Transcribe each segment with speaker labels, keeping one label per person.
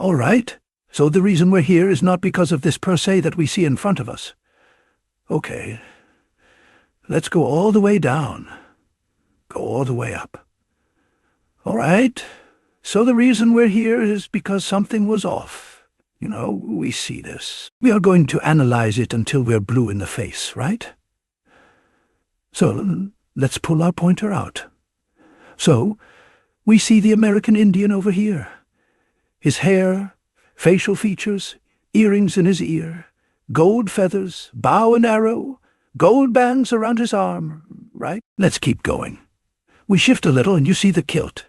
Speaker 1: All right, so the reason we're here is not because of this per se that we see in front of us. Okay, let's go all the way down. Go all the way up. All right, so the reason we're here is because something was off. You know, we see this. We are going to analyze it until we're blue in the face, right? So, let's pull our pointer out. So, we see the American Indian over here. His hair, facial features, earrings in his ear, gold feathers, bow and arrow, gold bands around his arm, right? Let's keep going. We shift a little and you see the kilt.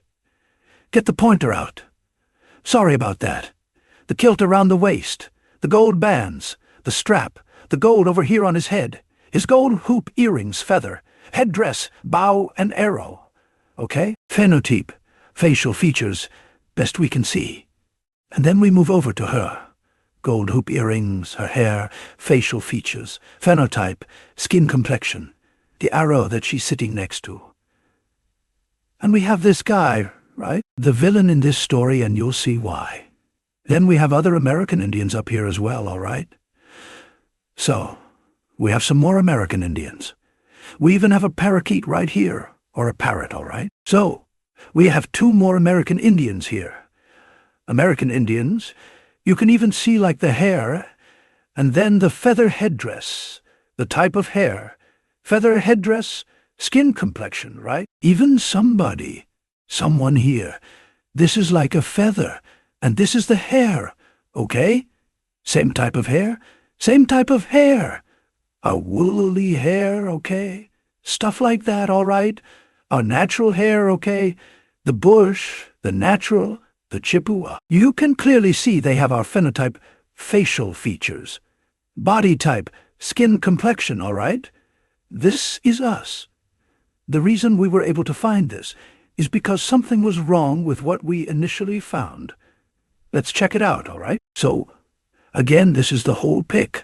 Speaker 1: Get the pointer out. Sorry about that. The kilt around the waist, the gold bands, the strap, the gold over here on his head, his gold hoop earrings, feather, headdress, bow and arrow. Okay? Phenotype, facial features, best we can see. And then we move over to her. Gold hoop earrings, her hair, facial features, phenotype, skin complexion, the arrow that she's sitting next to. And we have this guy, right? The villain in this story, and you'll see why. Then we have other American Indians up here as well, all right? So, we have some more American Indians. We even have a parakeet right here, or a parrot, all right? So, we have 2 more American Indians here. American Indians, you can even see like the hair, and then the feather headdress, the type of hair, feather headdress, skin complexion, right? Even someone here, this is like a feather, and this is the hair, okay? Same type of hair, same type of hair. A woolly hair, okay? Stuff like that, all right? Our natural hair, okay? The bush, the natural, the Chippewa. You can clearly see they have our phenotype, facial features. Body type, skin complexion, all right? This is us. The reason we were able to find this is because something was wrong with what we initially found. Let's check it out, all right? So, again, this is the whole pic,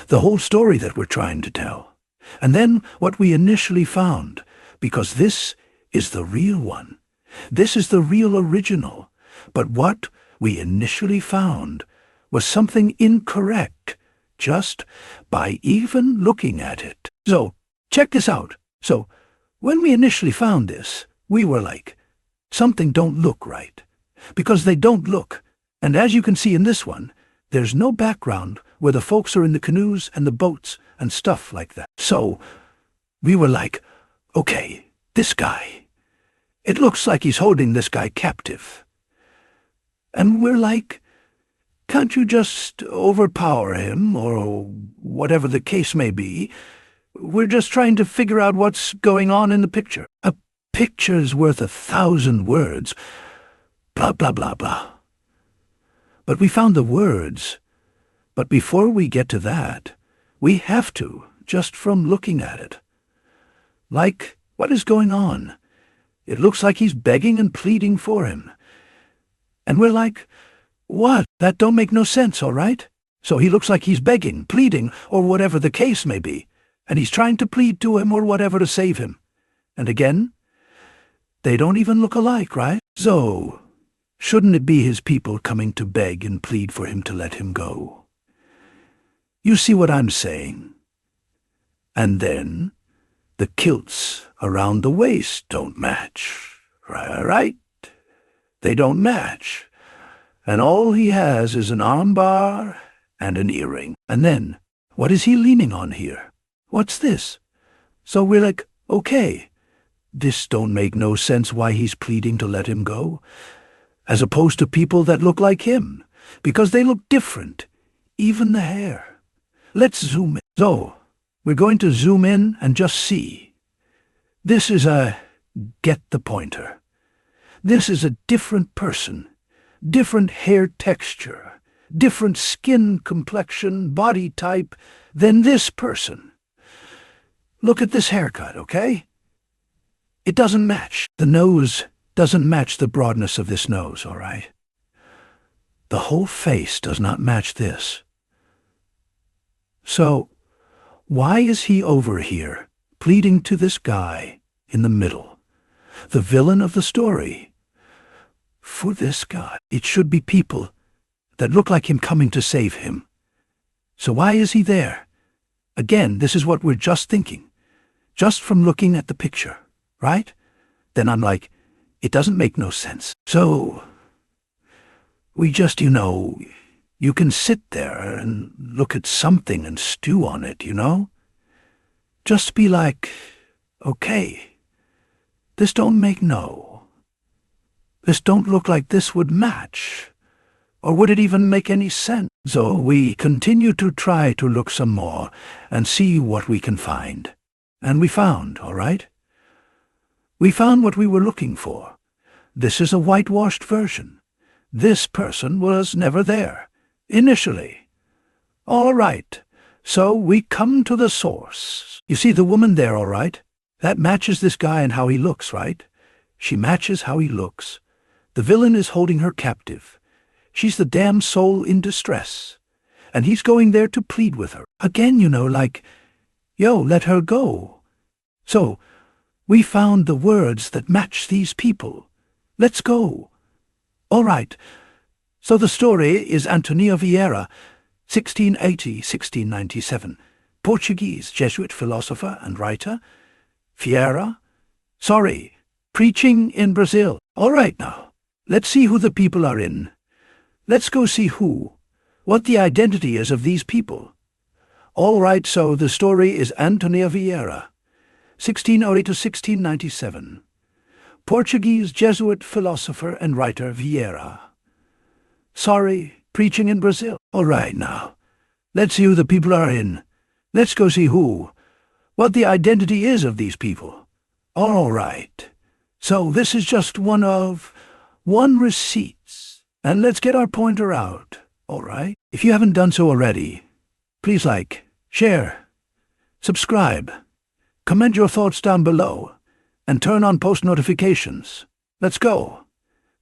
Speaker 1: the whole story that we're trying to tell. And then what we initially found, because this is the real one. This is the real original. But what we initially found was something incorrect, just by even looking at it. So, check this out. So, when we initially found this, we were like, something don't look right. Because they don't look. And as you can see in this one, there's no background where the folks are in the canoes and the boats and stuff like that. So, we were like, okay, this guy, it looks like he's holding this guy captive. And we're like, can't you just overpower him, or whatever the case may be? We're just trying to figure out what's going on in the picture. A picture's worth 1,000 words. Blah, blah, blah, blah. But we found the words. But before we get to that, we have to, just from looking at it. Like, what is going on? It looks like he's begging and pleading for him. And we're like, what? That don't make no sense, all right? So he looks like he's begging, pleading, or whatever the case may be. And he's trying to plead to him or whatever to save him. And again, they don't even look alike, right? So, shouldn't it be his people coming to beg and plead for him to let him go? You see what I'm saying? And then, the kilts around the waist don't match, right? They don't match. And all he has is an armbar and an earring. And then, what is he leaning on here? What's this? So we're like, okay, this don't make no sense why he's pleading to let him go, as opposed to people that look like him, because they look different, even the hair. Let's zoom in. So, we're going to zoom in and just see. This is get the pointer. This is a different person, different hair texture, different skin complexion, body type than this person. Look at this haircut, okay? It doesn't match. The nose doesn't match the broadness of this nose, all right? The whole face does not match this. So, why is he over here, pleading to this guy in the middle, the villain of the story? For this guy, it should be people that look like him coming to save him. So why is he there? Again, this is what we're just thinking, just from looking at the picture, right? Then I'm like, it doesn't make no sense. So we just, you can sit there and look at something and stew on it, Just be like, okay, this don't make no. This don't look like this would match. Or would it even make any sense? So we continue to try to look some more and see what we can find. And we found, all right? We found what we were looking for. This is a whitewashed version. This person was never there, initially. All right, so we come to the source. You see the woman there, all right? That matches this guy and how he looks, right? She matches how he looks. The villain is holding her captive. She's the damn soul in distress. And he's going there to plead with her. Again, like, yo, let her go. So, we found the words that match these people. Let's go. All right. So the story is Antonio Vieira, 1680-1697, Portuguese Jesuit philosopher and writer. Vieira, preaching in Brazil. All right now, let's see who the people are in. Let's go see what the identity is of these people. All right, so the story is Antonio Vieira, 1680-1697. Portuguese Jesuit philosopher and writer Vieira. Preaching in Brazil. All right now, let's see who the people are in. Let's go see what the identity is of these people. All right, so this is just one receipts. And let's get our pointer out, all right? If you haven't done so already, please like, share, subscribe, comment your thoughts down below, and turn on post notifications. Let's go.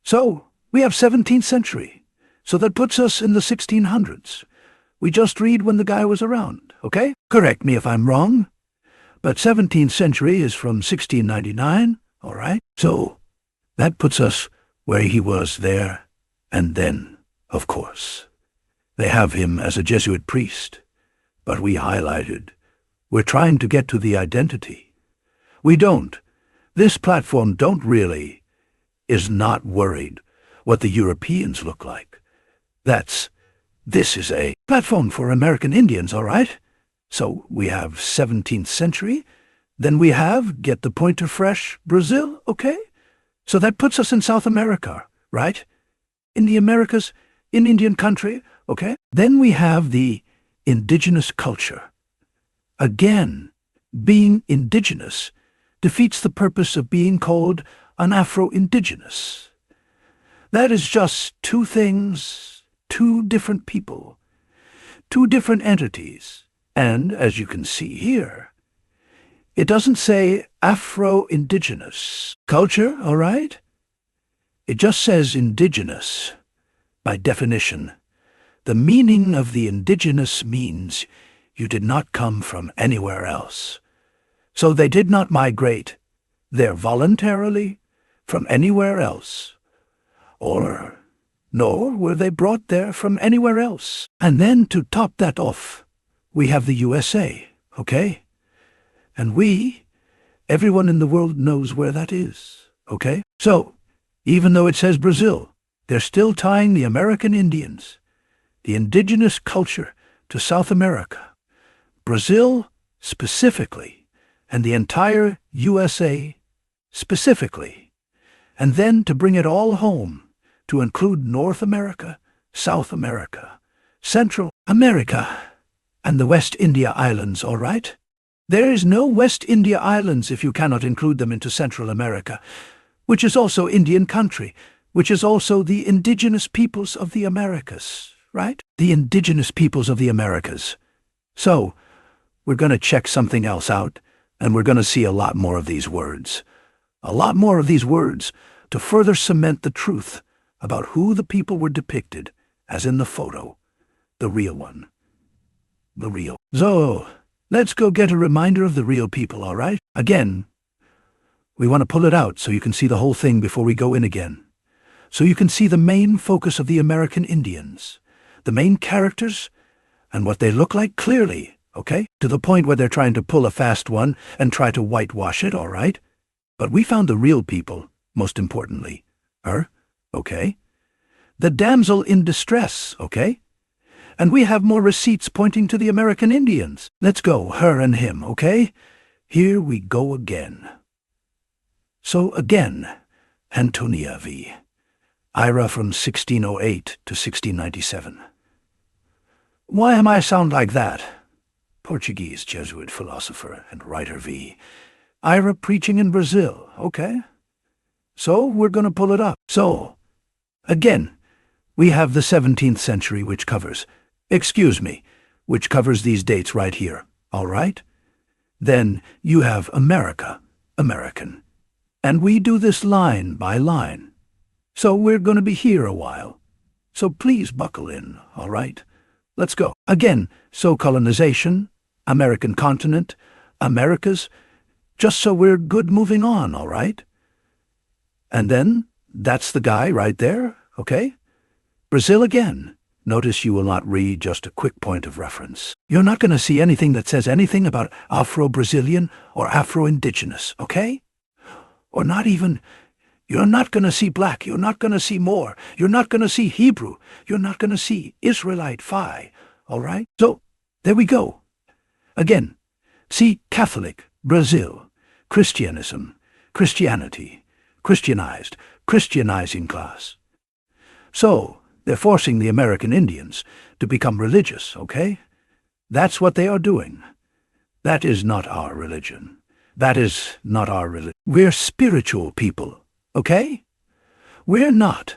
Speaker 1: So, we have 17th century, so that puts us in the 1600s. We just read when the guy was around, okay? Correct me if I'm wrong, but 17th century is from 1699, all right? So, that puts us where he was there. And then, of course, they have him as a Jesuit priest. But we highlighted, we're trying to get to the identity. We don't. This platform is not worried what the Europeans look like. This is a platform for American Indians, all right? So we have 17th century, then we have, get the pointer fresh, Brazil, okay? So that puts us in South America, right? In the Americas, in Indian country, okay? Then we have the indigenous culture. Again, being indigenous defeats the purpose of being called an Afro-Indigenous. That is just two things, two different people, two different entities. And, as you can see here, it doesn't say Afro-Indigenous culture, all right? It just says indigenous. By definition, the meaning of the indigenous means you did not come from anywhere else. So they did not migrate there voluntarily from anywhere else, nor were they brought there from anywhere else. And then to top that off, we have the USA, okay? And everyone in the world knows where that is, okay? So, even though it says Brazil, they're still tying the American Indians, the indigenous culture, to South America. Brazil specifically, and the entire USA specifically. And then to bring it all home, to include North America, South America, Central America, and the West India Islands, all right? There is no West India Islands if you cannot include them into Central America, which is also Indian country, which is also the indigenous peoples of the Americas, right? The indigenous peoples of the Americas. So, we're going to check something else out, and we're going to see a lot more of these words. A lot more of these words to further cement the truth about who the people were depicted, as in the photo, the real one. The real. So, let's go get a reminder of the real people, all right? Again, we want to pull it out so you can see the whole thing before we go in again. So you can see the main focus of the American Indians. the main characters, and what they look like clearly, okay? To the point where they're trying to pull a fast one and try to whitewash it, all right? But we found the real people, most importantly. Okay? The damsel in distress, okay? And we have more receipts pointing to the American Indians. Let's go, her and him, okay? Here we go again. So again, Antonia v. Ira from 1608 to 1697. Why am I sound like that? Portuguese Jesuit philosopher and writer v. Ira preaching in Brazil, okay? So we're going to pull it up. So, again, we have the 17th century which covers these dates right here, all right? Then you have America, American. And we do this line by line. So we're going to be here a while. So please buckle in, all right? Let's go. Again, so colonization, American continent, Americas, just so we're good moving on, all right? And then, that's the guy right there, okay? Brazil again. Notice you will not read just a quick point of reference. You're not going to see anything that says anything about Afro-Brazilian or Afro-Indigenous, okay? Or not even, you're not going to see black, you're not going to see Moor, you're not going to see Hebrew, you're not going to see Israelite Phi, all right? So, there we go. Again, see Catholic, Brazil, Christianism, Christianity, Christianized, Christianizing class. So, they're forcing the American Indians to become religious, okay? That's what they are doing. That is not our religion. That is not our religion. We're spiritual people, okay? We're not.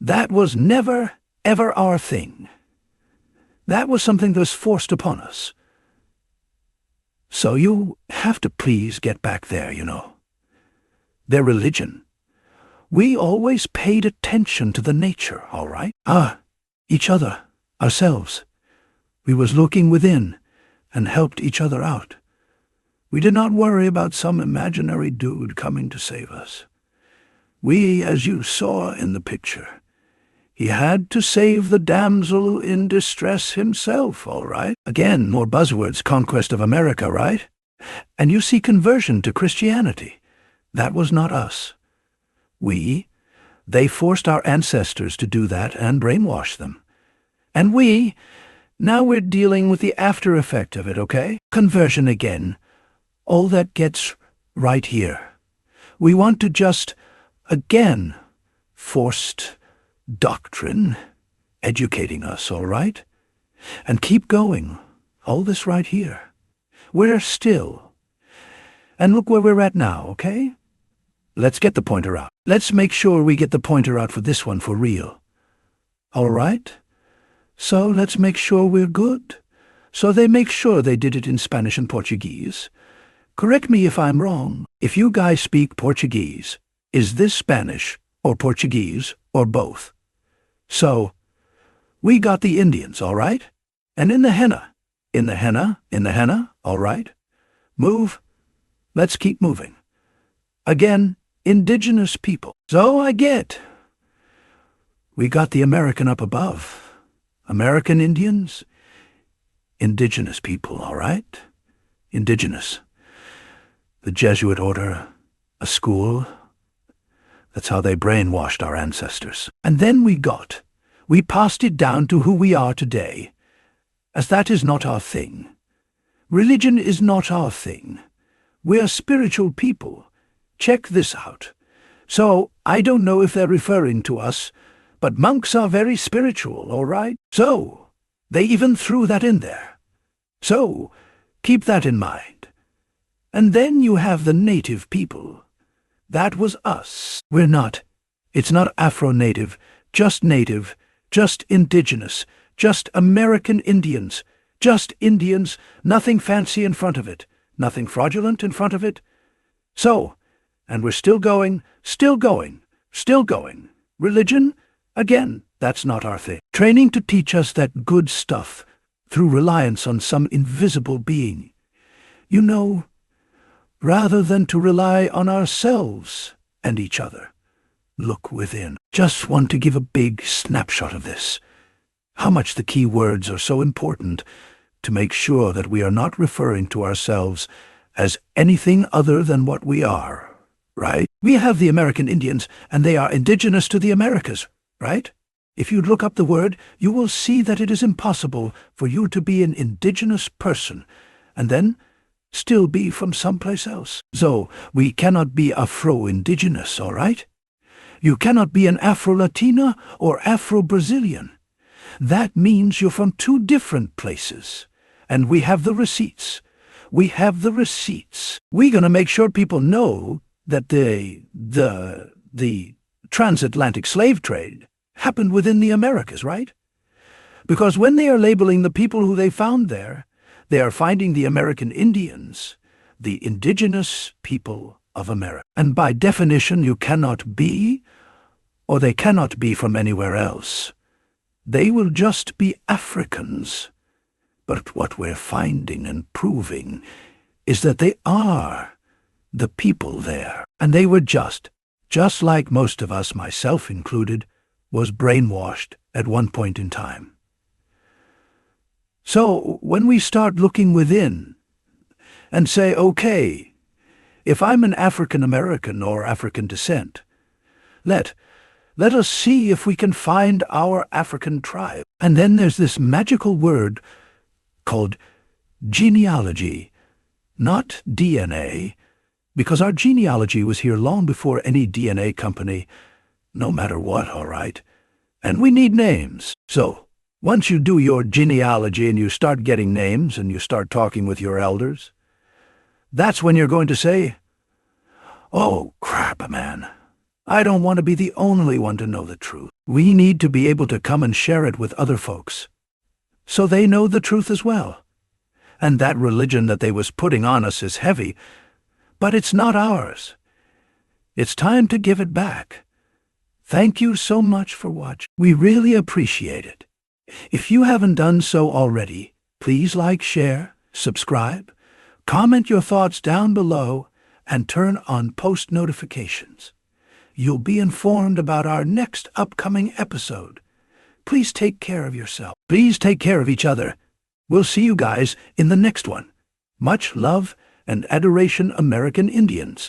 Speaker 1: That was never, ever our thing. That was something that was forced upon us. So you have to please get back there, you know. Their religion. We always paid attention to the nature, all right? Each other, ourselves. We was looking within and helped each other out. We did not worry about some imaginary dude coming to save us. We, as you saw in the picture, he had to save the damsel in distress himself, all right? Again, more buzzwords, conquest of America, right? And you see conversion to Christianity. That was not us. They forced our ancestors to do that and brainwash them. And now we're dealing with the after effect of it, okay? Conversion again. All that gets right here. We want to just, again, forced doctrine, educating us, all right? And keep going. All this right here. We're still. And look where we're at now, okay? Let's get the pointer out. Let's make sure we get the pointer out for this one for real. All right? So let's make sure we're good. So they make sure they did it in Spanish and Portuguese. Correct me if I'm wrong. If you guys speak Portuguese, is this Spanish or Portuguese or both? So, we got the Indians, all right? And in the henna, all right? Move. Let's keep moving. Again, indigenous people. So I get. We got the American up above. American Indians, indigenous people, all right? Indigenous. The Jesuit order, a school. That's how they brainwashed our ancestors. And then we passed it down to who we are today, as that is not our thing. Religion is not our thing. We're spiritual people. Check this out. So, I don't know if they're referring to us, but monks are very spiritual, all right? So, they even threw that in there. So, keep that in mind. And then you have the native people. That was us. We're not. It's not Afro-Native, just indigenous, just American Indians, just Indians, nothing fancy in front of it, nothing fraudulent in front of it. So, and we're still going. Religion? Again, that's not our thing. Training to teach us that good stuff through reliance on some invisible being. You know, rather than to rely on ourselves and each other. Look within. Just want to give a big snapshot of this. how much the key words are so important to make sure that we are not referring to ourselves as anything other than what we are, right? We have the American Indians, and they are indigenous to the Americas, right? If you look up the word, you will see that it is impossible for you to be an indigenous person and then still be from someplace else. So, we cannot be Afro-Indigenous, all right? You cannot be an Afro-Latina or Afro-Brazilian. That means you're from two different places. And we have the receipts. We have the receipts. We're going to make sure people know that the transatlantic slave trade happened within the Americas, right? Because when they are labeling the people who they found there, they are finding the American Indians, the indigenous people of America. And by definition, you cannot be, or they cannot be from anywhere else. They will just be Africans. But what we're finding and proving is that they are the people there. And they were just like most of us, myself included, was brainwashed at one point in time. So when we start looking within and say, okay, if I'm an African American or African descent, let us see if we can find our African tribe. And then there's this magical word called genealogy, not DNA, because our genealogy was here long before any DNA company, no matter what, all right? And we need names. So, once you do your genealogy and you start getting names and you start talking with your elders, that's when you're going to say, oh, crap, man. I don't want to be the only one to know the truth. We need to be able to come and share it with other folks, so they know the truth as well. And that religion that they was putting on us is heavy, but it's not ours. It's time to give it back. Thank you so much for watching. We really appreciate it. If you haven't done so already, please like, share, subscribe, comment your thoughts down below, and turn on post notifications. You'll be informed about our next upcoming episode. Please take care of yourself. Please take care of each other. We'll see you guys in the next one. Much love and adoration, American Indians.